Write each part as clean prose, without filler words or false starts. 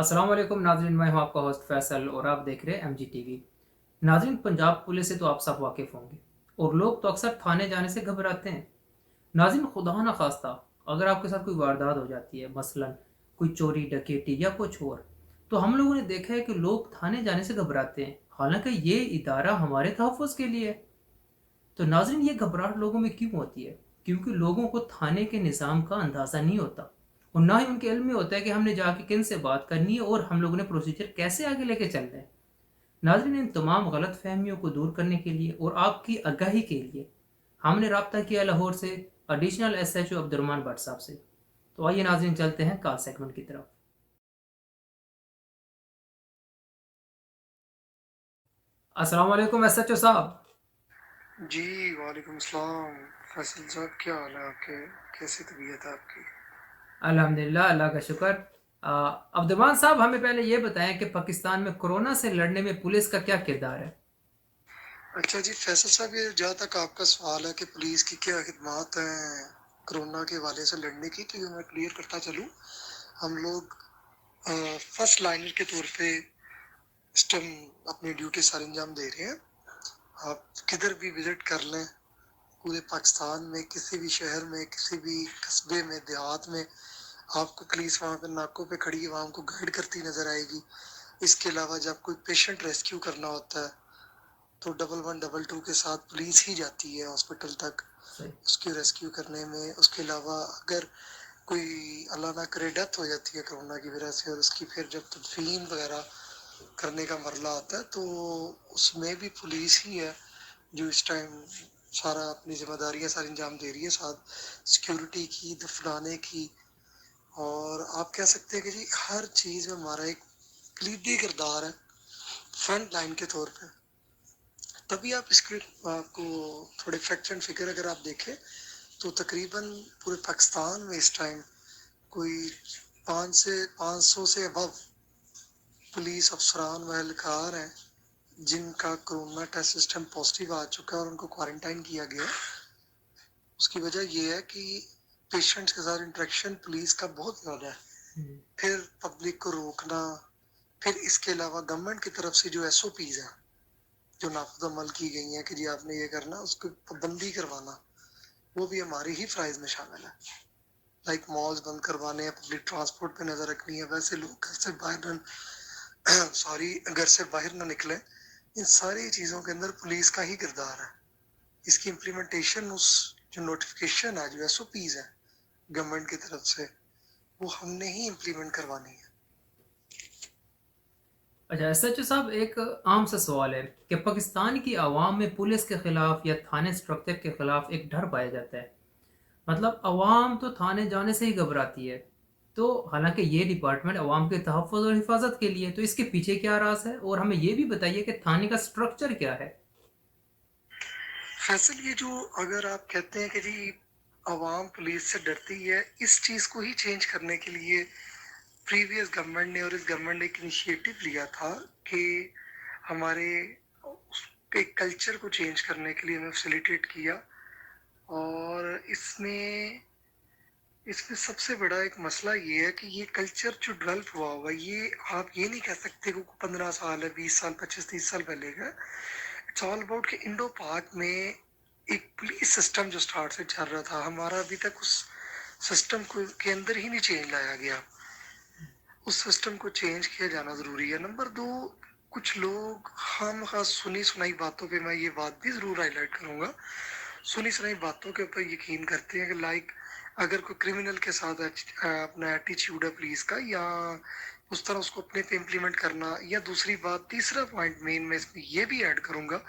अस्सलाम वालेकुम नाज़रीन, मैं हूं आपका होस्ट फैसल और आप देख रहे हैं एमजी टीवी। नाज़रीन, पंजाब पुलिस से तो आप सब वाकिफ़ होंगे और लोग तो अक्सर थाने जाने से घबराते हैं। नाज़रीन, खुदा ना खास्ता अगर आपके साथ कोई वारदात हो जाती है, मसलन कोई चोरी डकैती या कुछ और, तो हम लोगों ने देखा है कि लोग थाने जाने से घबराते हैं, हालांकि ये इदारा हमारे तहफ़्फ़ुज़ के लिए है। तो नाज़रीन, ये घबराहट लोगों में क्यों होती है? क्योंकि लोगों को थाने के निज़ाम का अंदाज़ा नहीं होता और ना ही उनके इल्म में होता है कि हमने जाके किन से बात करनी है और हम लोगों ने प्रोसीजर कैसे आगे लेके चलना है। नाज़रीन, इन तमाम गलत फहमियों को दूर करने के लिए और आपकी आगाही के लिए हमने रब्ता किया लाहौर से एडिशनल SHO अब्दुर्रहमान भट्ट साहब से। तो आइए नाज़रीन, चलते हैं कॉल सेगमेंट की तरफ। अस्सलाम वालेकुम SHO साहब। जी, वालेकुम सलाम। फैसल साहब, क्या हाल है आपके? कैसी तबीयत है आपकी? अल्हम्दुलिल्लाह, अल्लाह का शुक्र। अब्दुर्रहमान साहब, हमें पहले ये बताएं कि पाकिस्तान में कोरोना से लड़ने में पुलिस का क्या किरदार है? अच्छा जी, फैसल साहब, ये जहाँ तक आपका सवाल है कि पुलिस की क्या खिदमत हैं कोरोना के हवाले से लड़ने की, तो ये मैं क्लियर करता चलूँ। हम लोग फर्स्ट लाइनर के तौर पे इस टाइम अपनी ड्यूटी सर अंजाम दे रहे हैं। आप किधर भी विजिट कर लें, पूरे पाकिस्तान में किसी भी शहर में, किसी भी कस्बे में, देहात में, आपको पुलिस वहाँ पे नाकों पे खड़ी वहाँ को गाइड करती नजर आएगी। इसके अलावा जब कोई पेशेंट रेस्क्यू करना होता है तो 1112 के साथ पुलिस ही जाती है हॉस्पिटल तक सही। उसकी रेस्क्यू करने में। उसके अलावा अगर कोई अल्लाह ना करे डेथ हो जाती है कोरोना की वजह से और उसकी फिर जब तदफीन वगैरह करने का मरला आता है तो उसमें भी पुलिस ही है जो इस टाइम सारा अपनी जिम्मेदारियां सारी अंजाम दे रही है, साथ सिक्योरिटी की, दफनाने की। और आप कह सकते हैं कि जी हर चीज़ में हमारा एक कलीदी किरदार है फ्रंट लाइन के तौर पे। तभी आप इसके आपको थोड़े फैक्ट एंड फिगर अगर आप देखें तो तकरीबन पूरे पाकिस्तान में इस टाइम कोई 500 से अबव पुलिस अफसरान व एहलकार हैं जिनका कोरोना टेस्ट सिस्टम पॉजिटिव आ चुका है और उनको क्वारंटाइन किया गया है। उसकी वजह यह है कि पेशेंट्स के साथ इंटरेक्शन पुलिस का बहुत ज़्यादा है, फिर पब्लिक को रोकना, फिर इसके अलावा गवर्नमेंट की तरफ से जो SOPs हैं जो नाफिज अमल की गई हैं कि जी आपने ये करना, उसको पाबंदी करवाना, वो भी हमारी ही प्राइज में शामिल है। लाइक मॉल्स बंद करवाने हैं, पब्लिक ट्रांसपोर्ट पे नजर रखनी है, वैसे लोग घर से बाहर न सॉरी घर से बाहर ना निकले। इन सारी चीजों के अंदर पुलिस का ही किरदार है। इसकी इम्प्लीमेंटेशन उस जो नोटिफिकेशन है, जो SOPs है गवर्नमेंट की तरफ से, वो हमने ही इम्प्लीमेंट करवानी है। अच्छा SHO साहब, एक आम सा सवाल है कि पाकिस्तान की आवाम में पुलिस के खिलाफ या थाने स्ट्रक्चर के खिलाफ एक डर पाया जाता है। मतलब अवाम तो थाने जाने से ही घबराती है। तो हालांकि ये डिपार्टमेंट अवाम के तहफ़्फ़ुज़ और हिफाजत के लिए है, तो इसके पीछे क्या राज है और हमें ये भी बताइए कि थाने का स्ट्रक्चर क्या है? फैसल, ये जो अगर आप कहते हैं कि जी आवाम पुलिस से डरती है, इस चीज को ही चेंज करने के लिए प्रीवियस गवर्नमेंट ने और इस गवर्नमेंट ने एक इनिशिएटिव लिया था कि हमारे एक कल्चर को चेंज करने के लिए हमें फैसिलिटेट किया। और इसमें इसमें सबसे बड़ा एक मसला ये है कि ये कल्चर जो डेवलप हुआ हुआ है, ये आप ये नहीं कह सकते कि 15 साल है, 20 साल, 25-30 साल पहले का। इट्स ऑल अबाउट कि इंडो पाक में एक पुलिस सिस्टम जो स्टार्ट से चल रहा था, हमारा अभी तक उस सिस्टम को के अंदर ही नहीं चेंज लाया गया। उस सिस्टम को चेंज किया जाना जरूरी है। नंबर दो, कुछ लोग हम खास सुनी सुनाई बातों पे, मैं ये बात भी जरूर हाईलाइट करूंगा, सुनी सुनाई बातों के ऊपर यकीन करते हैं कि लाइक अगर कोई क्रिमिनल के साथ अपना एटीट्यूड है पुलिस का, या उस तरह उसको अपने पे इम्प्लीमेंट करना। या दूसरी बात, तीसरा पॉइंट मेन मैं इसमें ये भी ऐड करूंगा,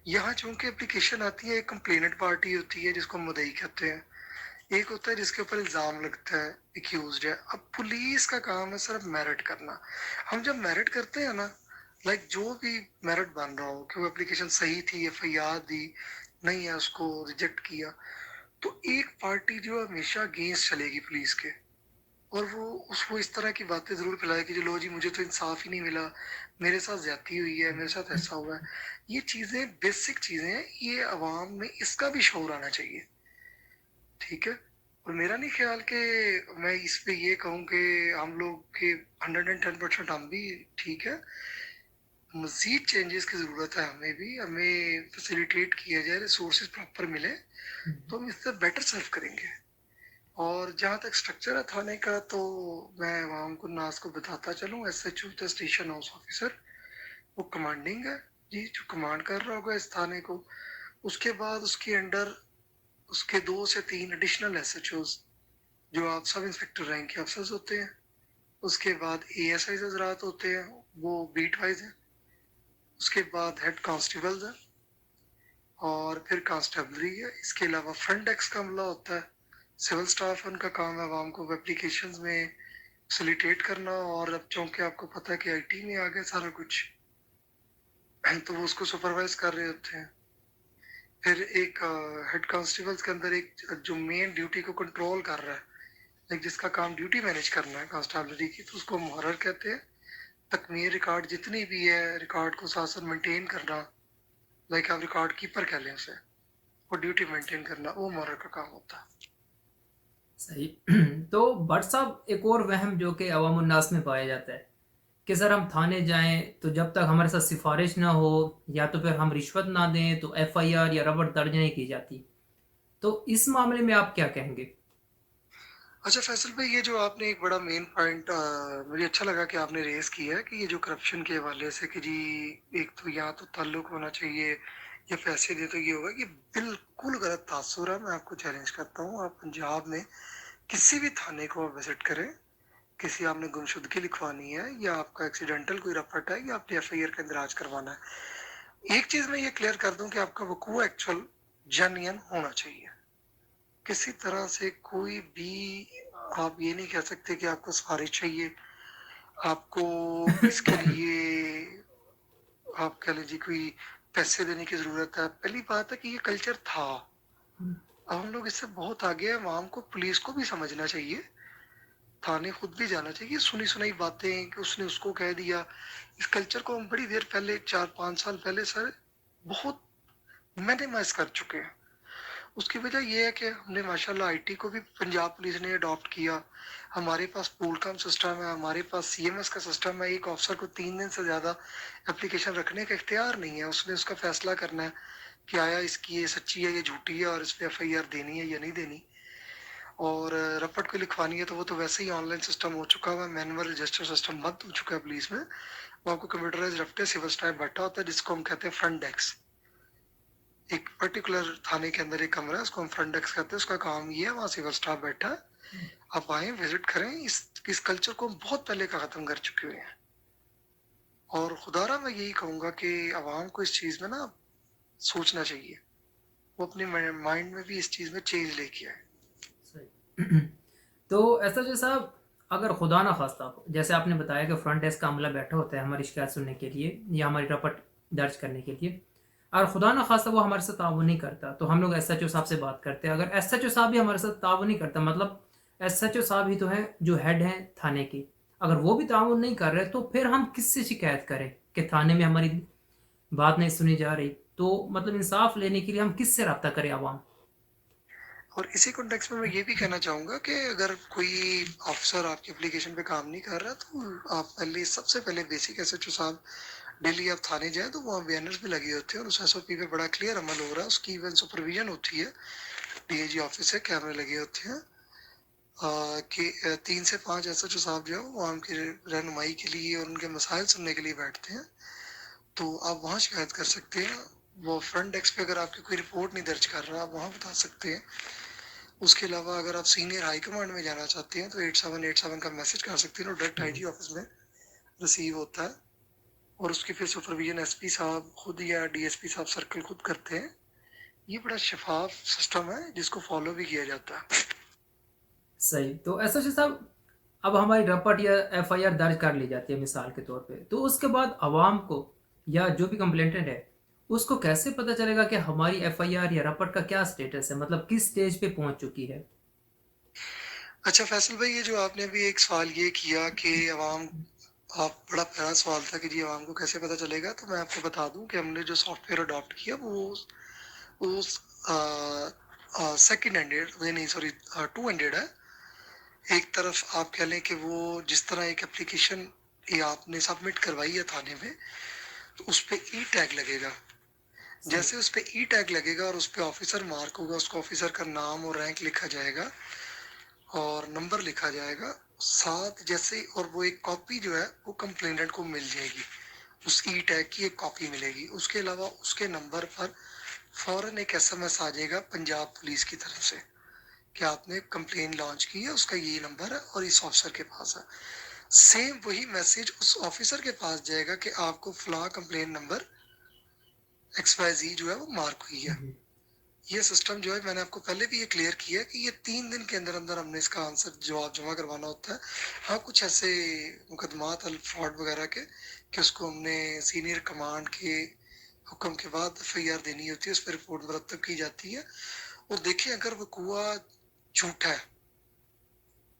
यहाँ चूंकि एप्लीकेशन आती है, एक कंप्लेनेंट पार्टी होती है जिसको मुद्दई कहते हैं, एक होता है जिसके ऊपर इल्जाम लगता है, एक्यूज है। अब पुलिस का काम है सिर्फ मेरिट करना। हम जब मेरिट करते हैं ना, लाइक जो भी मेरिट बन रहा हो कि वो एप्लीकेशन सही थी, FIR दी, नहीं है उसको रिजेक्ट किया, तो एक पार्टी जो हमेशा अगेंस्ट चलेगी पुलिस के, और वो उसको इस तरह की बातें जरूर फैलाएगी जो लो जी मुझे तो इंसाफ ही नहीं मिला, मेरे साथ ज्यादती हुई है, मेरे साथ ऐसा हुआ है। ये चीजें बेसिक चीजें हैं, ये अवाम में इसका भी शौर आना चाहिए। ठीक है। और मेरा नहीं ख्याल कि मैं इस पे ये कहूँ कि हम लोग के 110% हम भी ठीक है। मज़ीद चेंजेस की ज़रूरत है हमें भी, हमें फैसिलिटेट किया जाए, रिसोर्सेज प्रॉपर मिले, हम्म। तो हम इससे बेटर सर्व करेंगे। और जहाँ तक स्ट्रक्चर है थाने का, तो मैं वहाँ को नाज को बताता चलूँ, SHO the station house officer, वो कमांडिंग है जी, जो कमांड कर रहा होगा इस थाने को। उसके बाद उसके अंडर उसके 2 से 3 एडिशनल एसएचओज, जो आप सब इंस्पेक्टर रैंक के अफसर होते हैं। उसके बाद एएसआई हजरात होते हैं, वो बीट वाइज हैं। उसके बाद हेड कांस्टेबल्स हैं, और फिर कांस्टेबलरी है। इसके अलावा फ्रंट डेस्क का अमला होता है, सिविल स्टाफ है, उनका काम है आवाम को एप्लीकेशंस में फैसिलिटेट करना। और अब चूंकि आपको पता है कि आईटी में आ गया सारा कुछ, तो वो उसको सुपरवाइज कर रहे होते हैं। फिर एक हेड कांस्टेबल्स के अंदर एक जो मेन ड्यूटी को कंट्रोल कर रहा है, लाइक जिसका काम ड्यूटी मैनेज करना है कांस्टेबलरी की, तो उसको मुहर्रर कहते हैं। तकमीर रिकॉर्ड जितनी भी है, रिकॉर्ड को साथ साथ मेंटेन करना, लाइक आप रिकॉर्ड कीपर कह लें उसे, वो ड्यूटी मेंटेन करना, वो मुहर्रर का काम होता है। सही। तो भट्ट साहब, एक और वहम जो कि अवाम उन्नास में पाया जाता है कि सर हम थाने जाएं तो जब तक हमारे साथ सिफारिश ना हो या तो फिर हम रिश्वत ना दें तो एफआईआर या रबर दर्ज नहीं की जाती। तो इस मामले में आप क्या कहेंगे? अच्छा फैसल भाई, ये जो आपने एक बड़ा मेन पॉइंट मुझे अच्छा लगा कि आपने रेस किया है, कि ये जो करप्शन के हवाले से कि जी एक तो यहाँ तो ताल्लुक होना चाहिए या पैसे दे, तो ये होगा कि बिल्कुल गलत तासुर है। मैं आपको चैलेंज करता हूँ, आप पंजाब में किसी भी थाने को आप विजिट करें, किसी आपने गुमशुदगी लिखवानी है या आपका एक्सीडेंटल कोई रपट है या आपने एफआईआर का इंदराज करवाना है, एक चीज मैं ये क्लियर कर दूं कि आपका वकूआ एक्चुअल जेन्युइन होना चाहिए। किसी तरह से कोई भी आप ये नहीं कह सकते कि आपको सिफारिश चाहिए, आपको इसके लिए आप कह लीजिए कोई पैसे देने की जरूरत है। पहली बात है कि ये कल्चर था, अब हम लोग इससे बहुत आगे हैं। आवाम को, पुलिस को भी समझना चाहिए, थाने खुद भी जाना चाहिए। सुनी सुनाई बातें कि उसने उसको कह दिया, इस कल्चर को हम बड़ी देर पहले, 4-5 साल पहले सर, बहुत मिनिमाइज कर चुके हैं। उसकी वजह यह है कि हमने माशाल्लाह आईटी को भी पंजाब पुलिस ने अडॉप्ट किया। हमारे पास पूल कम सिस्टम है, हमारे पास सीएमएस का सिस्टम है। एक ऑफिसर को 3 दिन से ज्यादा एप्लीकेशन रखने का इख्तियार नहीं है, उसने उसका फैसला करना है कि आया इसकी ये सच्ची है, ये झूठी है, और इस पर एफआईआर देनी है या नहीं देनी। और रपट को लिखवानी है तो वो तो वैसे ही ऑनलाइन सिस्टम हो चुका हुआ, मैनुअल रजिस्टर सिस्टम बंद हो चुका है पुलिस में। वो आपको कंप्यूटराइज रखते सिविल स्टाफ बैठा होता है, जिसको हम कहते हैं फ्रंट डेस्क। एक पर्टिकुलर थाने के अंदर एक कमरा है, उसको हम फ्रंट डेस्क कहते हैं। उसका काम ये है, वहाँ सिविल स्टाफ बैठा है, आप आए विजिट करें। इस कल्चर को हम बहुत पहले का खत्म कर चुके हुए हैं। और खुदारा मैं यही कहूंगा कि आवाम को इस चीज में ना सोचना चाहिए, वो अपने माइंड में भी इस चीज में चेंज लेके आए। सही। तो ऐसा जो साहब, अगर खुदा ना खास्ता जैसे आपने बताया कि फ्रंट डेस्क का अमला बैठा होता है हमारी शिकायत सुनने के लिए या हमारी रपट दर्ज करने के लिए, और खुदा ना खास्ता वो हमारे साथ ताउन नहीं करता तो हम लोग एसएचओ साहब से बात करते हैं। अगर एसएचओ साहब भी हमारे साथ ताउन नहीं करता, मतलब एसएचओ साहब ही तो हैं जो हेड हैं थाने की, अगर वो भी ताउन नहीं कर रहे तो फिर हम किससे शिकायत करें कि थाने में हमारी बात नहीं सुनी जा रही? तो मतलब इंसाफ लेने के लिए हम किससे रब्ता करें आवाम? और इसी कॉन्टेक्स्ट में मैं ये भी कहना चाहूंगा कि अगर कोई ऑफिसर आपकी एप्लीकेशन पे काम नहीं कर रहा, तो आप पहले, सबसे पहले बेसिक एसएचओ साहब, डेली आप थाने जाए तो वहाँ बैनर्स भी लगे होते हैं और उस एसओपी पे बड़ा क्लियर अमल हो रहा है, उसकी इवन सुपरविजन होती है। डीआईजी ऑफिस है, कैमरे लगे होते हैं। कि 3 से 5 एसएचओ साहब जो है वो आवाम की रहनुमाई के लिए और उनके मसाइल सुनने के लिए बैठते हैं, तो आप वहाँ शिकायत कर सकते हैं। वो फ्रंट डेस्क पे अगर आपकी कोई रिपोर्ट नहीं दर्ज कर रहा, आप वहाँ बता सकते हैं। उसके अलावा अगर आप सीनियर हाई कमांड में जाना चाहते हैं तो 8787 का मैसेज कर सकते हैं, और डायरेक्ट आईजी ऑफिस में रिसीव होता है। और उसकी फिर सुपरविजन एसपी साहब खुद या डीएसपी साहब सर्कल खुद करते हैं। ये बड़ा शफाफ सिस्टम है जिसको फॉलो भी किया जाता है। सही। तो एसएचओ साहब, अब हमारी रपट या एफआईआर दर्ज कर ली जाती है मिसाल के तौर पे, तो उसके बाद आवाम को या जो भी कंप्लेंटेंट है उसको कैसे पता चलेगा कि हमारी एफआईआर या रपट का क्या स्टेटस है, मतलब किस स्टेज पे पहुंच चुकी है? अच्छा फैसल भाई, ये जो आपने अभी एक सवाल ये किया कि अवाम, आप, बड़ा प्यारा सवाल था कि जी आवाम को कैसे पता चलेगा, तो मैं आपको बता दूं कि हमने जो सॉफ्टवेयर अडॉप्ट किया वो उस सेकंड हैंडेड नहीं नहीं सॉरी, टू हैंडेड है। एक तरफ आप कह लें कि वो जिस तरह एक एप्लीकेशन ये आपने सबमिट करवाई है थाने में, तो उस पे ई टैग लगेगा। सही। जैसे उस पे ई टैग लगेगा और उस पे ऑफिसर मार्क होगा, उसको ऑफिसर का नाम और रैंक लिखा जाएगा और नंबर लिखा जाएगा साथ जैसे, और वो एक कॉपी जो है वो कंप्लेनेंट को मिल जाएगी। उस ई टैग की एक कॉपी मिलेगी। उसके अलावा उसके नंबर पर फौरन एक एसएमएस आ जाएगा पंजाब पुलिस की तरफ से कि आपने कंप्लेन लॉन्च की है, उसका ये नंबर है और इस ऑफिसर के पास है। सेम वही मैसेज उस ऑफिसर के पास जाएगा कि आपको फला कंप्लेन नंबर XYZ जो है वो मार्क हुई है। जी। ये सिस्टम जो है मैंने आपको पहले भी ये क्लियर किया है कि ये 3 दिन के अंदर अंदर हमने इसका आंसर जवाब जमा करवाना होता है। हाँ, कुछ ऐसे मुकदमात फ्रॉड वगैरह के कि उसको हमने सीनियर कमांड के हुक्म के बाद FIR देनी होती है, उस पर रिपोर्ट मुरतब की जाती है। और देखिए अगर वकूआ झूठा है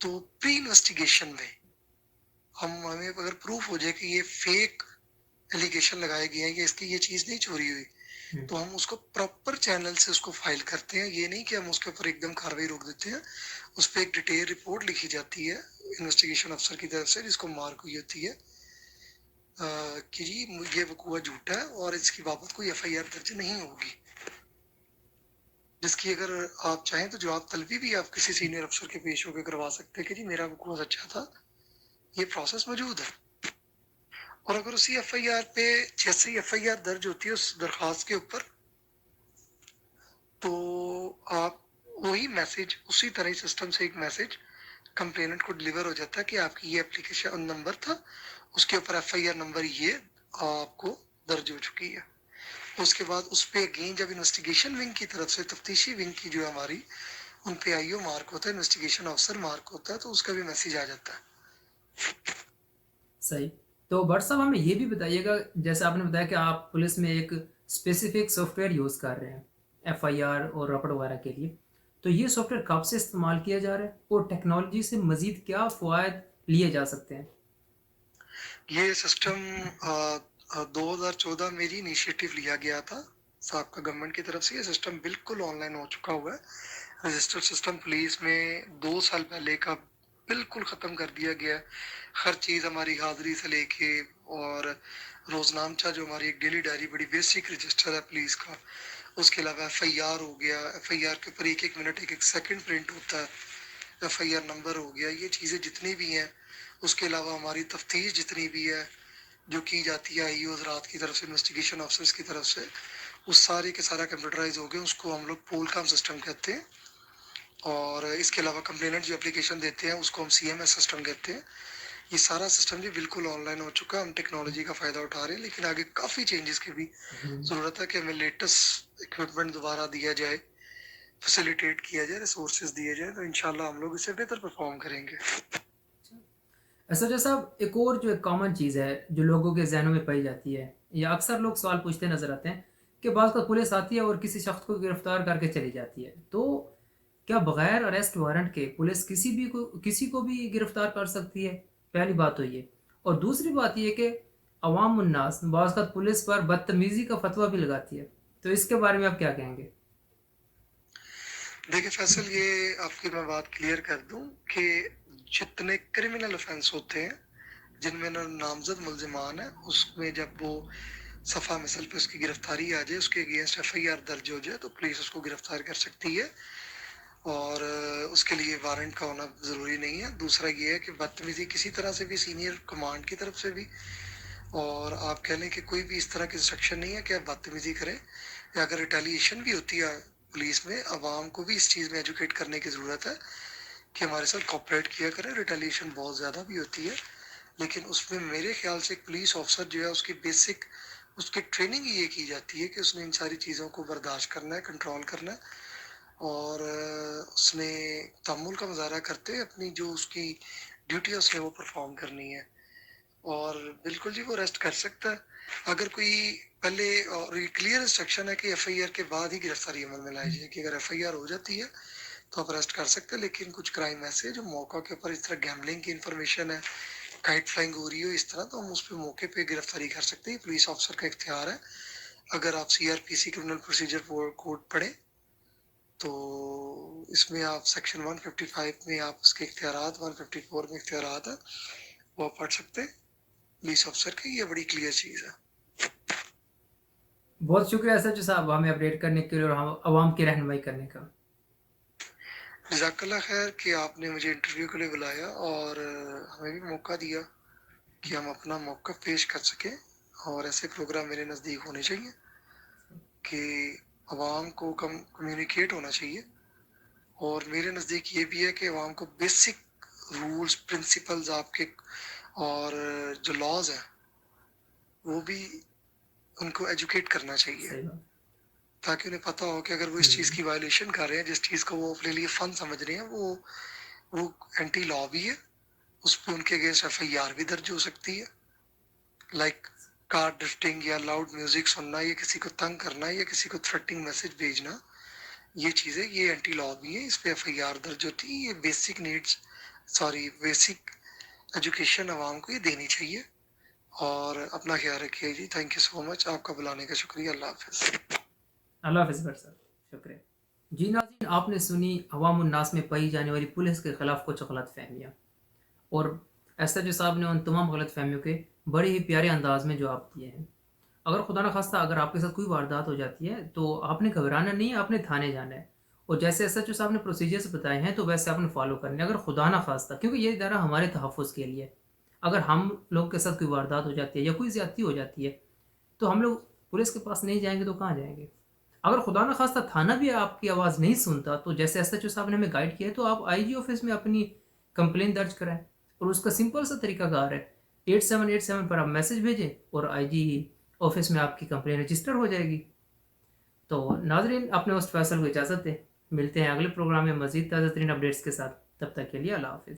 तो प्री इन्वेस्टिगेशन में हमें अगर प्रूफ हो जाए कि ये फेक एलिगेशन लगाए गए हैं कि इसकी ये चीज नहीं चोरी हुई, हम्म। तो हम उसको प्रॉपर चैनल से उसको फाइल करते हैं। ये नहीं कि हम उसके ऊपर एकदम कार्रवाई रोक देते हैं। उस पर एक डिटेल रिपोर्ट लिखी जाती है इन्वेस्टिगेशन अफसर की तरफ से, जिसको मार्क हुई होती है कि जी ये वकूआ झूठा है और इसकी बाबत कोई FIR दर्ज नहीं होगी। जिसकी अगर आप चाहें तो जवाब तलबी भी आप किसी सीनियर अफसर के पेश होकर करवा सकते हैं कि जी मेरा वकूआ सच्चा था। ये प्रोसेस मौजूद है। और अगर उसी FIR पे जैसे ही FIR दर्ज होती है उस दरखास्त के ऊपर, तो आप वही मैसेज उसी तरह सिस्टम से एक मैसेज कंप्लेनेंट को डिलीवर हो जाता है कि आपकी ये एप्लीकेशन नंबर था, उसके ऊपर FIR नंबर ये आपको दर्ज हो चुकी है। उसके बाद उस पे अगेन जब इन्वेस्टिगेशन विंग की तरफ से तफ्तीशी विंग की जो है हमारी, उन पे IO मार्क होता है, इन्वेस्टिगेशन ऑफिसर मार्क होता है, तो उसका भी मैसेज आ जाता है। सही। तो भट्ट साहब हमें ये भी बताइएगा, जैसे आपने बताया कि आप पुलिस में एक स्पेसिफिक सॉफ्टवेयर यूज़ कर रहे हैं एफआईआर और रपट वगैरह के लिए, तो ये सॉफ्टवेयर कब से इस्तेमाल किया जा रहा है और टेक्नोलॉजी से मज़ीद क्या फ़वाद लिए जा सकते हैं? ये सिस्टम 2014 में ही इनिशिएटिव लिया गया था साहब गवर्नमेंट की तरफ से। ये सिस्टम बिल्कुल ऑनलाइन हो चुका हुआ है। रजिस्टर्ड सिस्टम पुलिस में 2 साल पहले का बिल्कुल ख़त्म कर दिया गया है। हर चीज़ हमारी हाजिरी से लेके और रोजनामचा जो हमारी एक डेली डायरी, बड़ी बेसिक रजिस्टर है पुलिस का। उसके अलावा FIR हो गया, FIR के ऊपर एक एक मिनट एक एक सेकंड प्रिंट होता है, FIR नंबर हो गया, ये चीज़ें जितनी भी हैं। उसके अलावा हमारी तफ्तीश जितनी भी है जो की जाती है IO हजरात की तरफ से, इन्वेस्टिगेशन ऑफिसर्स की तरफ से, उस सारे के सारा कंप्यूटराइज हो गया। उसको हम लोग पोलकाम सिस्टम कहते हैं। और इसके अलावा कंप्लेनेंट जो एप्लीकेशन देते हैं उसको हम CMS सिस्टम कहते हैं। ये सारा सिस्टम जी बिल्कुल ऑनलाइन हो चुका है। हम टेक्नोलॉजी का फ़ायदा उठा रहे हैं, लेकिन आगे काफ़ी चेंजेस की भी हम्म। ज़रूरत है कि हमें लेटेस्ट इक्विपमेंट दोबारा दिया जाए, फैसिलिटेट किया जाए, रिसोर्सेज दिए जाए, तो इंशाल्लाह हम लोग इससे बेहतर परफॉर्म करेंगे। एसओजी साहब, एक और जो एक कॉमन चीज़ है जो लोगों के जहनों में पाई जाती है, या अक्सर लोग सवाल पूछते नजर आते हैं कि बाज़ का पुलिस आती है और किसी शख्स को गिरफ्तार करके चली जाती है, तो क्या बगैर अरेस्ट वारंट के पुलिस किसी को भी गिरफ्तार कर सकती है? पहली बात तो ये। और दूसरी बात ये कि अवाम उन्नास बाज़ का पुलिस पर बदतमीज़ी का फतवा भी लगाती है, तो इसके बारे में आप क्या कहेंगे? देखिए फैसल, ये आपकी मैं बात क्लियर कर दूं कि जितने क्रिमिनल ऑफेंस होते हैं जिनमें नामजद मुलजिमान है, उसमें जब वो सफ़ा मिसल पे उसकी गिरफ्तारी आ जाए, उसके अगेंस्ट FIR दर्ज हो जाए, तो पुलिस उसको गिरफ्तार कर सकती है। और उसके लिए वारंट का होना ज़रूरी नहीं है। दूसरा ये है कि बदतमीज़ी किसी तरह से भी सीनियर कमांड की तरफ से भी, और आप कह लें कि कोई भी इस तरह की इंस्ट्रक्शन नहीं है कि आप बदतमीज़ी करें, या अगर रिटेलिएशन भी होती है पुलिस में, आवाम को भी इस चीज़ में एजुकेट करने की ज़रूरत है कि हमारे साथ कॉपरेट किया करें। रिटेलिएशन बहुत ज़्यादा भी होती है, लेकिन उसमें मेरे ख्याल से एक पुलिस ऑफिसर जो है उसकी बेसिक उसकी ट्रेनिंग ये की जाती है कि उसने इन सारी चीज़ों को बर्दाश्त करना है, कंट्रोल करना है, और उसने तहम्मुल का मुजाहरा करते हुए अपनी जो उसकी ड्यूटी है उसने वो परफॉर्म करनी है। और बिल्कुल जी वो अरेस्ट कर सकता है अगर कोई पहले, और ये क्लियर इंस्ट्रक्शन है कि FIR के बाद ही गिरफ्तारी अमल में लाई जाए, कि अगर FIR हो जाती है तो आप अरेस्ट कर सकते हैं। लेकिन कुछ क्राइम ऐसे है जो मौका के ऊपर, इस तरह गैम्बलिंग की इंफॉर्मेशन है, काइट फ्लाइंग हो रही हो इस तरह, तो हम उस पर मौके पे गिरफ्तारी कर सकते हैं। पुलिस ऑफिसर का इख्तियार है। अगर आप CRPC क्रिमिनल प्रोसीजर कोड पढ़े तो इसमें आप सेक्शन 155 में आप उसके इख्तियारात, 154 में इख्तियारात है, वो आप पढ़ सकते हैं पुलिस ऑफिसर के। ये बड़ी क्लियर चीज़ है। बहुत शुक्रिया एसएचओ साहब हमें अपडेट करने के लिए और हम आवाम की रहनुमाई करने का। जज़ाकल्लाह खैर कि आपने मुझे इंटरव्यू के लिए बुलाया और हमें भी मौका दिया कि हम अपना मौक़िफ़ पेश कर सकें, और ऐसे प्रोग्राम मेरे नज़दीक होने चाहिए कि अवाम को कम्युनिकेट होना चाहिए। और मेरे नज़दीक ये भी है कि अवाम को बेसिक रूल्स, प्रिंसिपल्स आपके और जो लॉज़ हैं, वो भी उनको एजुकेट करना चाहिए, सही बात। ताकि उन्हें पता हो कि अगर वो इस चीज़ की वायलेशन कर रहे हैं, जिस चीज़ को वो अपने लिए फ़न समझ रहे हैं, वो एंटी लॉ भी है। उस पे उनके अगेंस्ट एफआईआर भी दर्ज हो सकती है। लाइक कार ड्रिफ्टिंग या लाउड म्यूजिक सुनना या किसी को तंग करना या किसी को थ्रेटनिंग मैसेज भेजना, ये चीज़ें ये एंटी लॉ भी है, इस पे एफआईआर दर्ज होती है। ये बेसिक एजुकेशन आवाम को ये देनी चाहिए। और अपना ख्याल रखिए जी। थैंक यू सो मच, आपका बुलाने का शुक्रिया। अल्लाह हाफिज़। अल्लाह हाफ़िज़ बर साहब, शुक्रिया। जी नाज़रीन, आपने सुनी अवाम उन्नास में पाई जाने वाली पुलिस के खिलाफ कुछ गलतफ़हमियाँ, और एसएचओ साहब ने उन तमाम गलतफ़हमियों के बड़े ही प्यारे अंदाज में जवाब दिए हैं। अगर खुदा न खास्ता अगर आपके साथ कोई वारदात हो जाती है तो आपने घबराना नहीं है, आपने थाने जाना है। और जैसे एसएचओ साहब ने प्रोसीजर्स बताए हैं तो वैसे आपने फॉलो करने हैं। अगर खुदा न खास्ता, क्योंकि ये इदारा हमारे तहफ़्फ़ुज़ के लिए है, अगर हम लोग के साथ कोई वारदात हो जाती है या कोई ज़्यादती हो जाती है तो हम लोग पुलिस के पास नहीं जाएंगे तो कहाँ जाएंगे। अगर खुदा न खास्ता थाना भी आपकी आवाज़ नहीं सुनता तो जैसे एसएचओ साहब ने हमें गाइड किया है तो आप आईजी ऑफिस में अपनी कंप्लेन दर्ज कराएं। और उसका सिंपल सा तरीकाकार है, 8787 पर आप मैसेज भेजें और आईजी ऑफिस में आपकी कंप्लेन रजिस्टर हो जाएगी। तो नाजरीन, अपने उस फैसल को इजाज़त दें। मिलते हैं अगले प्रोग्राम में मज़ीद ताज़ा तरीन अपडेट्स के साथ। तब तक के लिए अल्लाह हाफिज़।